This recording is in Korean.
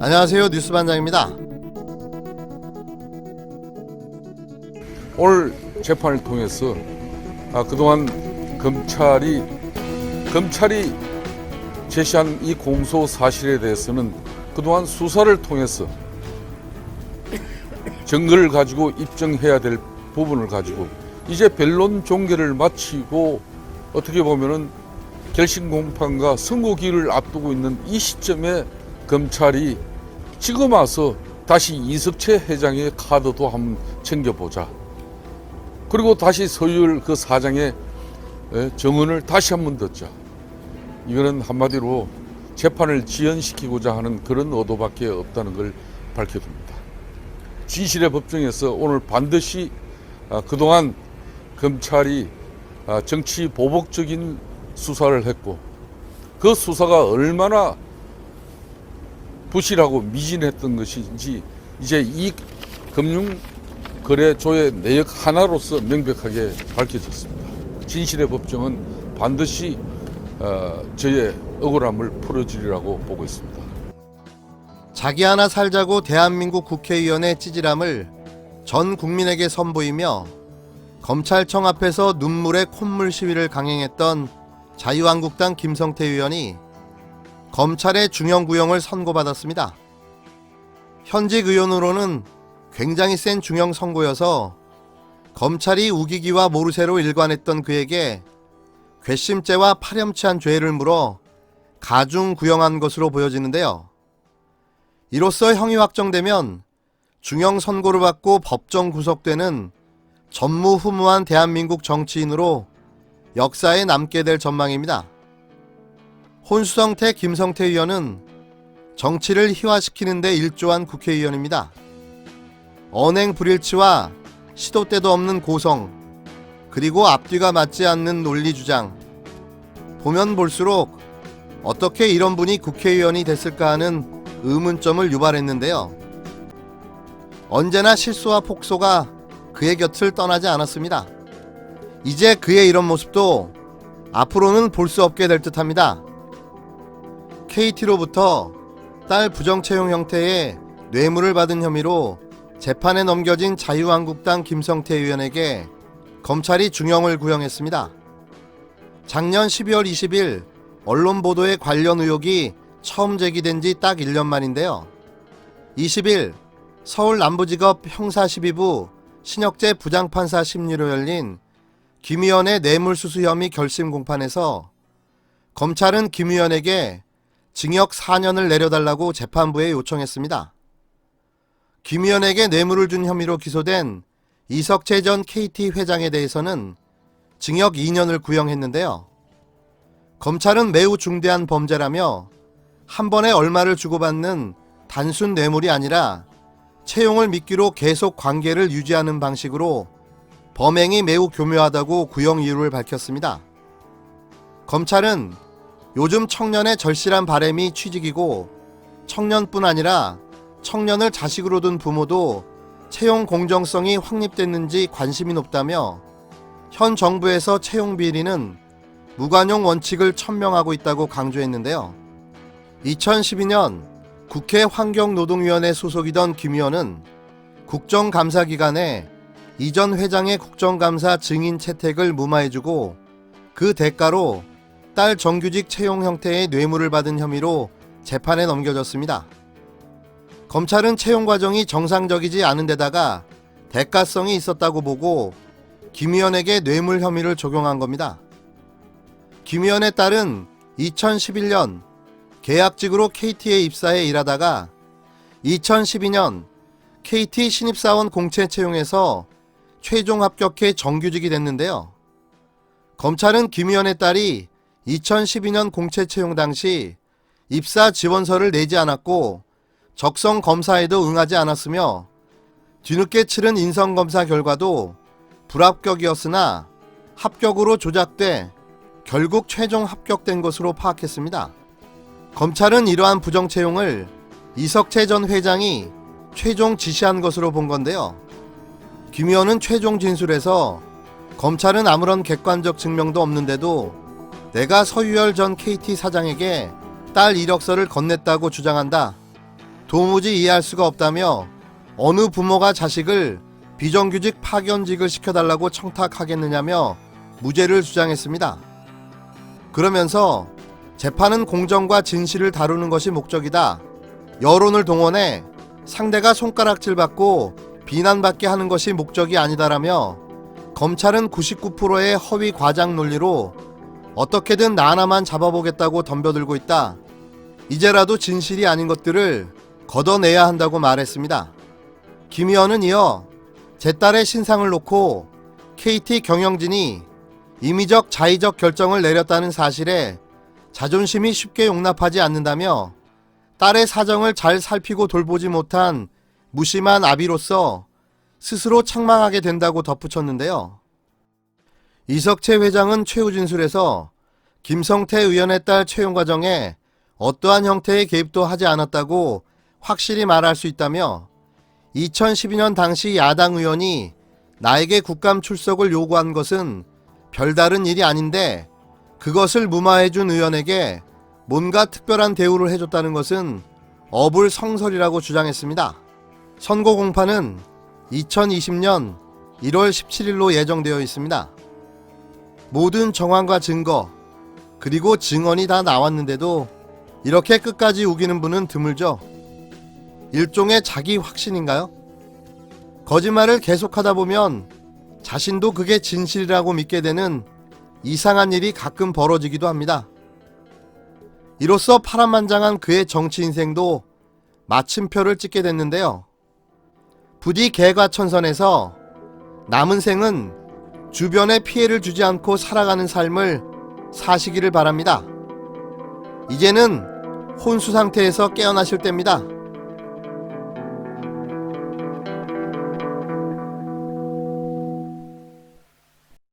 안녕하세요, 뉴스반장입니다. 오늘 재판을 통해서 그동안 검찰이 제시한 이 공소 사실에 대해서는 그동안 수사를 통해서 증거를 가지고 입증해야 될 부분을 가지고 이제 변론 종결을 마치고 어떻게 보면은 결심 공판과 선고기일을 앞두고 있는 이 시점에 검찰이 지금 와서 다시 이석채 회장의 카드도 한번 챙겨보자. 그리고 다시 서유열 그 사장의 증언을 다시 한번 듣자. 이거는 한마디로 재판을 지연시키고자 하는 그런 의도밖에 없다는 걸 밝혀둡니다. 진실의 법정에서 오늘 반드시 그동안 검찰이 정치 보복적인 수사를 했고 그 수사가 얼마나 부실하고 미진했던 것인지 이제 이 금융거래조의 내역 하나로서 명백하게 밝혀졌습니다. 진실의 법정은 반드시 저의 억울함을 풀어주리라고 보고 있습니다. 자기 하나 살자고 대한민국 국회의원의 찌질함을 전 국민에게 선보이며 검찰청 앞에서 눈물의 콧물 시위를 강행했던 자유한국당 김성태 의원이 검찰의 중형구형을 선고받았습니다. 현직 의원으로는 굉장히 센 중형 선고여서 검찰이 우기기와 모르쇠로 일관했던 그에게 괘씸죄와 파렴치한 죄를 물어 가중구형한 것으로 보여지는데요. 이로써 형이 확정되면 중형 선고를 받고 법정 구속되는 전무후무한 대한민국 정치인으로 역사에 남게 될 전망입니다. 혼수성태 김성태 의원은 정치를 희화시키는 데 일조한 국회의원입니다. 언행 불일치와 시도 때도 없는 고성, 그리고 앞뒤가 맞지 않는 논리 주장. 보면 볼수록 어떻게 이런 분이 국회의원이 됐을까 하는 의문점을 유발했는데요. 언제나 실수와 폭소가 그의 곁을 떠나지 않았습니다. 이제 그의 이런 모습도 앞으로는 볼 수 없게 될 듯합니다. KT로부터 딸 부정채용 형태의 뇌물을 받은 혐의로 재판에 넘겨진 자유한국당 김성태 의원에게 검찰이 중형을 구형했습니다. 작년 12월 20일 언론 보도에 관련 의혹이 처음 제기된 지 딱 1년 만인데요. 20일 서울 남부지법 형사12부 신혁재 부장판사 심리로 열린 김 의원의 뇌물수수 혐의 결심 공판에서 검찰은 김 의원에게 징역 4년을 내려달라고 재판부에 요청했습니다. 김 의원에게 뇌물을 준 혐의로 기소된 이석채 전 KT 회장에 대해서는 징역 2년을 구형했는데요. 검찰은 매우 중대한 범죄라며 한 번에 얼마를 주고받는 단순 뇌물이 아니라 채용을 미끼로 계속 관계를 유지하는 방식으로 범행이 매우 교묘하다고 구형 이유를 밝혔습니다. 검찰은 요즘 청년의 절실한 바람이 취직이고 청년뿐 아니라 청년을 자식으로 둔 부모도 채용 공정성이 확립됐는지 관심이 높다며 현 정부에서 채용 비리는 무관용 원칙을 천명하고 있다고 강조했는데요. 2012년 국회 환경노동위원회 소속이던 김 의원은 국정감사 기간에 이전 회장의 국정감사 증인 채택을 무마해주고 그 대가로 딸 정규직 채용 형태의 뇌물을 받은 혐의로 재판에 넘겨졌습니다. 검찰은 채용 과정이 정상적이지 않은 데다가 대가성이 있었다고 보고 김 의원에게 뇌물 혐의를 적용한 겁니다. 김 의원의 딸은 2011년 계약직으로 KT에 입사해 일하다가 2012년 KT 신입사원 공채 채용에서 최종 합격해 정규직이 됐는데요. 검찰은 김 의원의 딸이 2012년 공채 채용 당시 입사 지원서를 내지 않았고 적성 검사에도 응하지 않았으며 뒤늦게 치른 인성검사 결과도 불합격이었으나 합격으로 조작돼 결국 최종 합격된 것으로 파악했습니다. 검찰은 이러한 부정채용을 이석채 전 회장이 최종 지시한 것으로 본 건데요. 김 의원은 최종 진술에서 검찰은 아무런 객관적 증명도 없는데도 내가 서유열 전 KT 사장에게 딸 이력서를 건넸다고 주장한다. 도무지 이해할 수가 없다며 어느 부모가 자식을 비정규직 파견직을 시켜달라고 청탁하겠느냐며 무죄를 주장했습니다. 그러면서 재판은 공정과 진실을 다루는 것이 목적이다. 여론을 동원해 상대가 손가락질받고 비난받게 하는 것이 목적이 아니다라며 검찰은 99%의 허위 과장 논리로 어떻게든 나 하나만 잡아보겠다고 덤벼들고 있다. 이제라도 진실이 아닌 것들을 걷어내야 한다고 말했습니다. 김 의원은 이어 제 딸의 신상을 놓고 KT 경영진이 임의적 자의적 결정을 내렸다는 사실에 자존심이 쉽게 용납하지 않는다며 딸의 사정을 잘 살피고 돌보지 못한 무심한 아비로서 스스로 책망하게 된다고 덧붙였는데요. 이석채 회장은 최후 진술에서 김성태 의원의 딸 채용 과정에 어떠한 형태의 개입도 하지 않았다고 확실히 말할 수 있다며 2012년 당시 야당 의원이 나에게 국감 출석을 요구한 것은 별다른 일이 아닌데 그것을 무마해준 의원에게 뭔가 특별한 대우를 해줬다는 것은 어불성설이라고 주장했습니다. 선고 공판은 2020년 1월 17일로 예정되어 있습니다. 모든 정황과 증거 그리고 증언이 다 나왔는데도 이렇게 끝까지 우기는 분은 드물죠. 일종의 자기 확신인가요? 거짓말을 계속하다 보면 자신도 그게 진실이라고 믿게 되는 이상한 일이 가끔 벌어지기도 합니다. 이로써 파란만장한 그의 정치 인생도 마침표를 찍게 됐는데요. 부디 개과천선에서 남은 생은 주변에 피해를 주지 않고 살아가는 삶을 사시기를 바랍니다. 이제는 혼수 상태에서 깨어나실 때입니다.